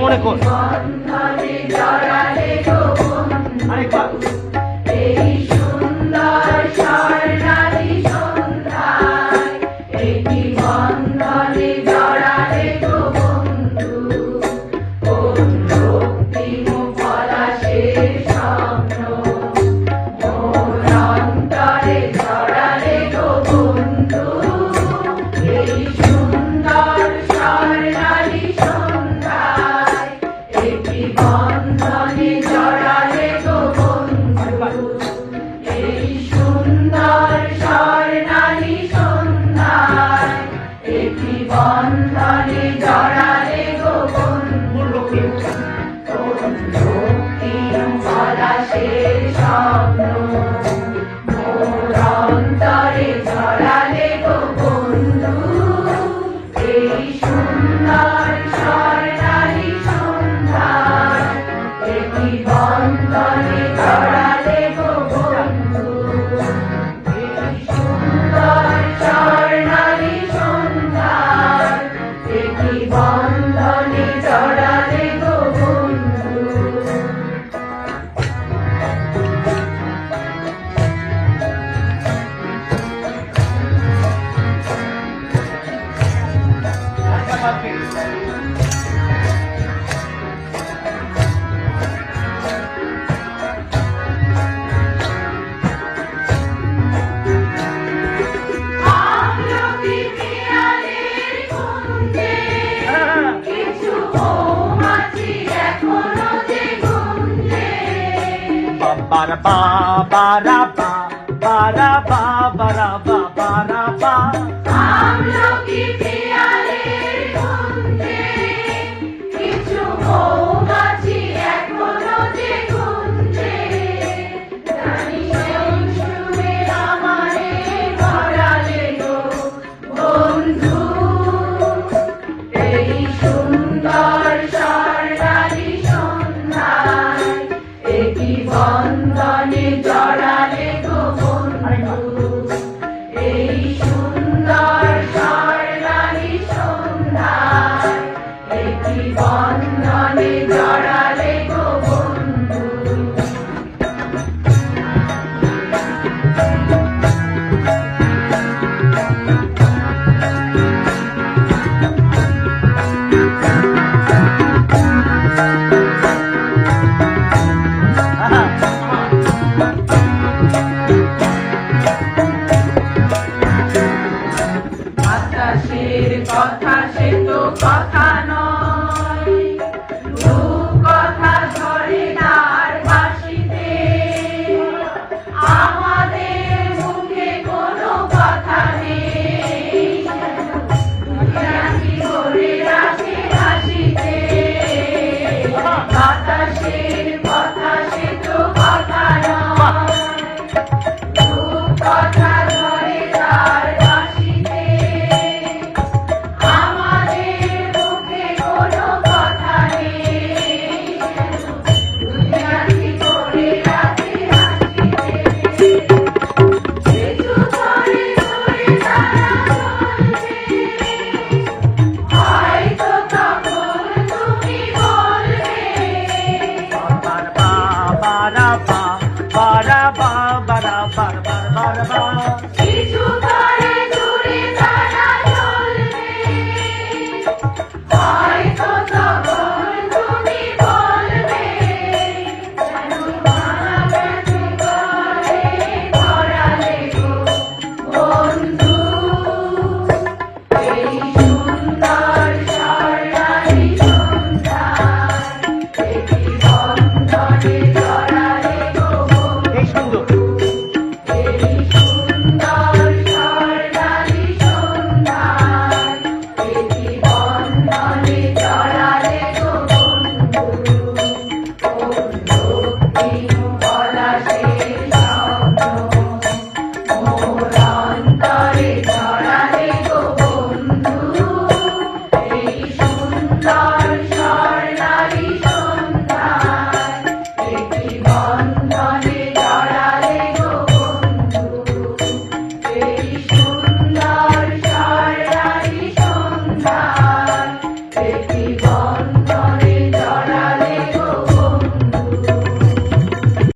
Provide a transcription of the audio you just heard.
মনে কর আরেকবার এই সুন্দর স্বর্ণালী সন্ধ্যায় একটি বন্ধনে জড়ালে গো বন্ধু কোন রক্তিম পলাশের স্বপ্ন মোর অন্তরে জড়ালে গো বন্ধু এই সুন্দর স্বর্ণালী সন্ধ্যায় একটি বন্ধনে জড়ালে গো বন্ধু এই সুন্দর স্বর্ণালী সন্ধ্যায় একটি বন্ধনে জড়ালে গো বন্ধু কোন রক্তিম পলাশের স্বপ্ন মোর অন্তরে জড়ালে গো বন্ধু এই সুন্দর স্বর্ণালী সন্ধ্যায় একটি বন্ধনে জড়ালে গো বন্ধু এই সুন্দর স্বর্ণালী সন্ধ্যায় একটি বন্ধনে জড়ালে গো বন্ধু আমলকি পিয়ালের কুঞ্জে কিছু মৌমাছি এখনো যে গুঞ্জে বাবারা বাবারা বাবারা বাবারা বাবারা বা আমলকি পিয়ালের কুঞ্জে কিছু মৌমাছি এখনো যে গুঞ্জে জানি সেই সুরে আমারে ভরালে গো বন্ধু এই সুন্দর স্বর্ণালী সন্ধ্যায় একটি বন্ধনে জড়ালে গো বন্ধু এই সুন্দর স্বর্ণালী সন্ধ্যায় একটি বন্ধনে জড়ালে গো বন্ধু বাতাসের কথা সে তো কথা নয় রূপ কথা ধরে তার বাঁশিতে আমাদের মুখে কোনো কথা নেই দুনিয়াকে ধরে রাখে হাসিতে বাতাসের কথা সে তো কথা নয় রূপ কথা ধরে তার বাঁশিতে আমাদের মুখে কোনো কথা নেই দুনিয়াকে ধরে রাখে হাসিতে কিছু ধরে ধরে তারা চলবে হয়তো তখন তুমি বলবে বাবারা বাবারা